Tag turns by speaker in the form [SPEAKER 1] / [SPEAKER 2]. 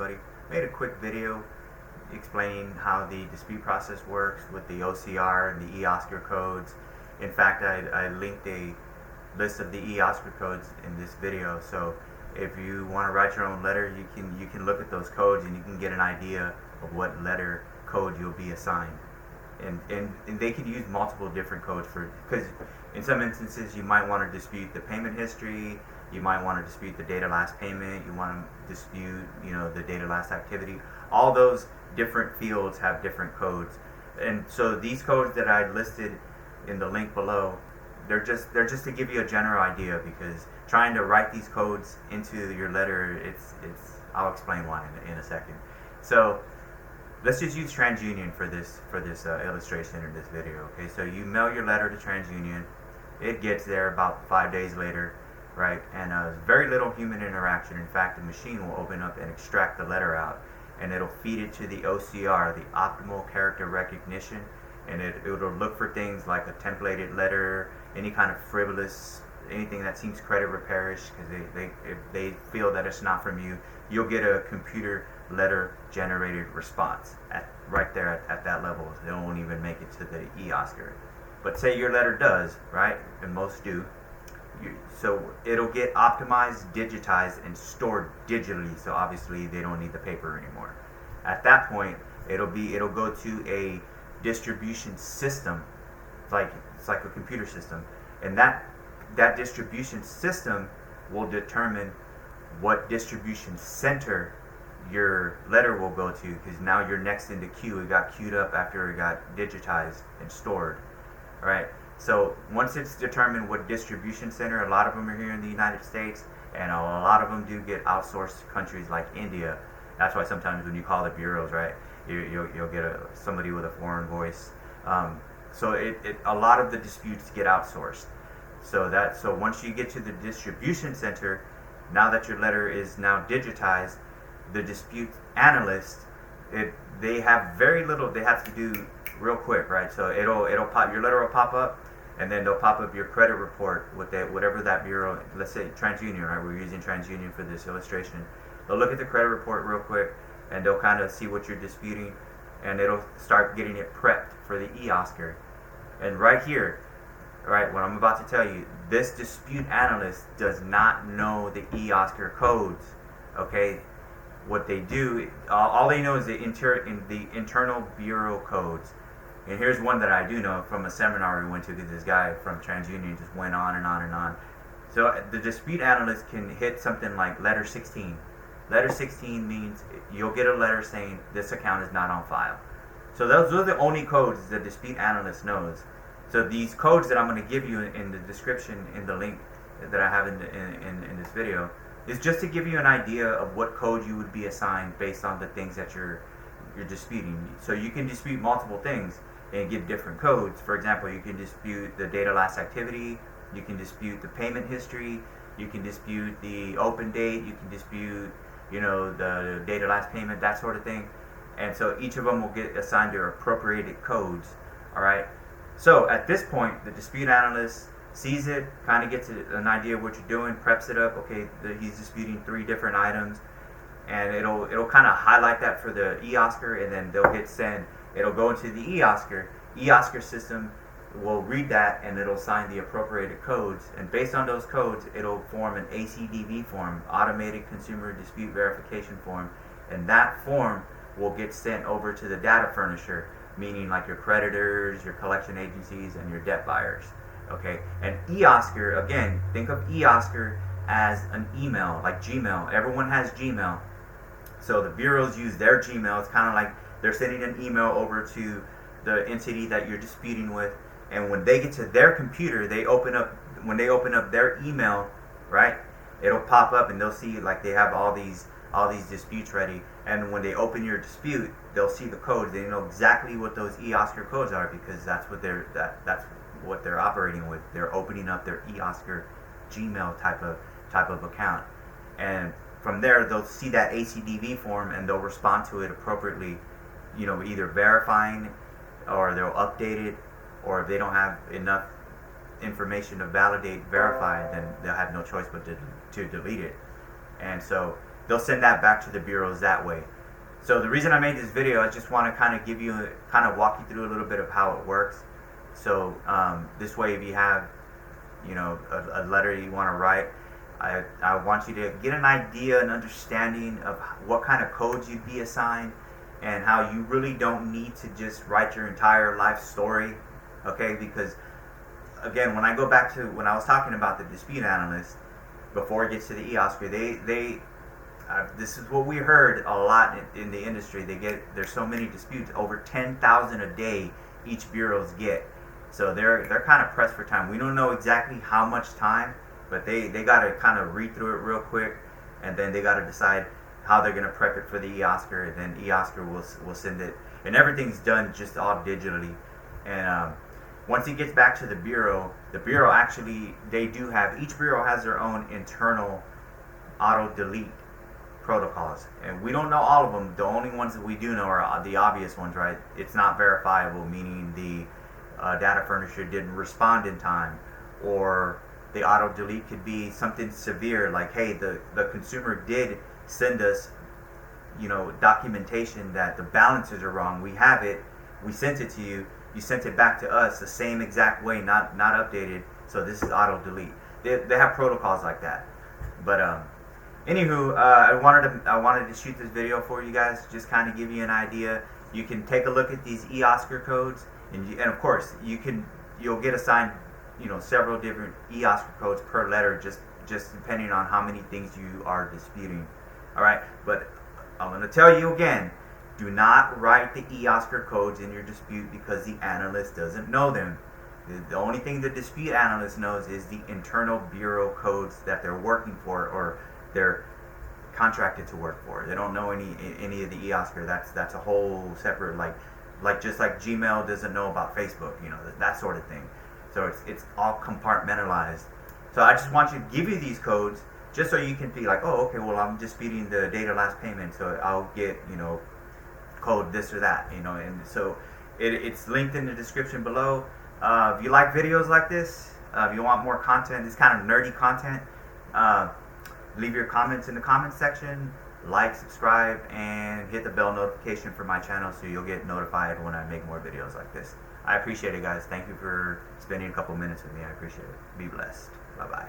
[SPEAKER 1] everybody. Made a quick video explaining how the dispute process works with the OCR and the e-Oscar codes. In fact, I linked a list of the e-Oscar codes in this video, so if you want to write your own letter, you can look at those codes and you can get an idea of what letter code you'll be assigned. And they could use multiple different codes because in some instances you might want to dispute the payment history, you might want to dispute the date of last payment, you want to dispute the date of last activity. All those different fields have different codes, and so these codes that I listed in the link below, they're just to give you a general idea, because trying to write these codes into your letter, it's I'll explain why in a second. So let's just use TransUnion for this illustration in this video. Okay, so you mail your letter to TransUnion. It gets there about 5 days later, right? And very little human interaction. In fact, the machine will open up and extract the letter out, and it'll feed it to the OCR, the optimal character recognition, and it'll look for things like a templated letter, any kind of frivolous, anything that seems credit repairish, because if they feel that it's not from you, you'll get a computer letter generated response right there at that level. It won't even make it to the e-Oscar. But say your letter does, right? And most do. So it'll get optimized, digitized, and stored digitally. So obviously they don't need the paper anymore. At that point, it'll go to a distribution system. It's like a computer system, and that distribution system will determine what distribution center your letter will go to, because now you're next in the queue. It got queued up after it got digitized and stored. All right. So once it's determined what distribution center, a lot of them are here in the United States, and a lot of them do get outsourced to countries like India. That's why sometimes when you call the bureaus, right, you'll get somebody with a foreign voice. So a lot of the disputes get outsourced. So once you get to the distribution center, now that your letter is now digitized, the dispute analyst, they have very little they have to do real quick, right? So it'll pop, your letter will pop up, and then they'll pop up your credit report with whatever that bureau, let's say TransUnion, right? We're using TransUnion for this illustration. They'll look at the credit report real quick, and they'll kind of see what you're disputing, and it'll start getting it prepped for the e-Oscar. And right here, right, what I'm about to tell you, this dispute analyst does not know the e-Oscar codes. Okay, what they do, all they know is the internal bureau codes. And here's one that I do know from a seminar we went to, because this guy from TransUnion just went on and on and on. So the dispute analyst can hit something like letter 16. Letter 16 means you'll get a letter saying this account is not on file. So those are the only codes the dispute analyst knows. So these codes that I'm going to give you in the description, in the link that I have in this video, is just to give you an idea of what code you would be assigned based on the things that you're disputing. So you can dispute multiple things and give different codes. For example, you can dispute the date of last activity, you can dispute the payment history, you can dispute the open date, you can dispute the date of last payment, that sort of thing. And so each of them will get assigned their appropriated codes. All right. So at this point, the dispute analyst sees it, kind of gets an idea of what you're doing, preps it up. Okay, he's disputing 3 different items, and it'll kind of highlight that for the e-Oscar, and then they'll hit send. It'll go into the e-Oscar. E-Oscar system will read that, and it'll assign the appropriated codes, and based on those codes, it'll form an ACDV form, Automated Consumer Dispute Verification form, and that form will get sent over to the data furnisher, meaning like your creditors, your collection agencies, and your debt buyers. Okay, and e-Oscar, again, think of e-Oscar as an email, like Gmail. Everyone has Gmail. So the bureaus use their Gmail. It's kind of like they're sending an email over to the entity that you're disputing with, and when they get to their computer, when they open up their email, right, it'll pop up and they'll see like they have all these disputes ready, and when they open your dispute, they'll see the codes. They know exactly what those e-Oscar codes are, because that's what they're operating with. They're opening up their e-Oscar Gmail type of account, and from there they'll see that ACDV form and they'll respond to it appropriately, either verifying, or they'll update it, or if they don't have enough information to validate verify, then they'll have no choice but to delete it. And so they'll send that back to the bureaus that way. So the reason I made this video, I just want to kind of give you, kind of walk you through a little bit of how it works. So this way, if you have, you know, a letter you want to write, I want you to get an idea, an understanding of what kind of codes you'd be assigned, and how you really don't need to just write your entire life story, okay? Because again, when I go back to when I was talking about the dispute analyst, before it gets to the eOscar, this is what we heard a lot in the industry. There's so many disputes, over 10,000 a day each bureaus get. So they're kind of pressed for time. We don't know exactly how much time, but they got to kind of read through it real quick, and then they got to decide how they're going to prep it for the eOscar, and then eOscar will send it, and everything's done just all digitally. And once it gets back to the bureau actually, each bureau has their own internal auto delete protocols, and we don't know all of them. The only ones that we do know are the obvious ones, right? It's not verifiable, meaning the data furnisher didn't respond in time, or the auto delete could be something severe, like, hey, the consumer did send us, you know, documentation that the balances are wrong. We have it. We sent it to you. You sent it back to us the same exact way, not updated. So this is auto delete. They have protocols like that. But anywho, I wanted to shoot this video for you guys, just kind of give you an idea. You can take a look at these eOscar codes, and of course you'll get assigned, you know, several different eOscar codes per letter, just depending on how many things you are disputing. All right, but I'm going to tell you again, do not write the eOscar codes in your dispute because the analyst doesn't know them. The only thing the dispute analyst knows is the internal bureau codes that they're working for, or they're contracted to work for. They don't know any of the eOscar. That's a whole separate, like just like Gmail doesn't know about Facebook, you know, that sort of thing. So it's all compartmentalized. So I just want you to give you these codes, just so you can be like, oh, okay, well, I'm disputing the date of last payment, so I'll get, you know, code this or that, you know. And so it's linked in the description below. If you like videos like this, if you want more content, this kind of nerdy content, leave your comments in the comments section, like, subscribe, and hit the bell notification for my channel so you'll get notified when I make more videos like this. I appreciate it, guys. Thank you for spending a couple minutes with me. I appreciate it. Be blessed. Bye-bye.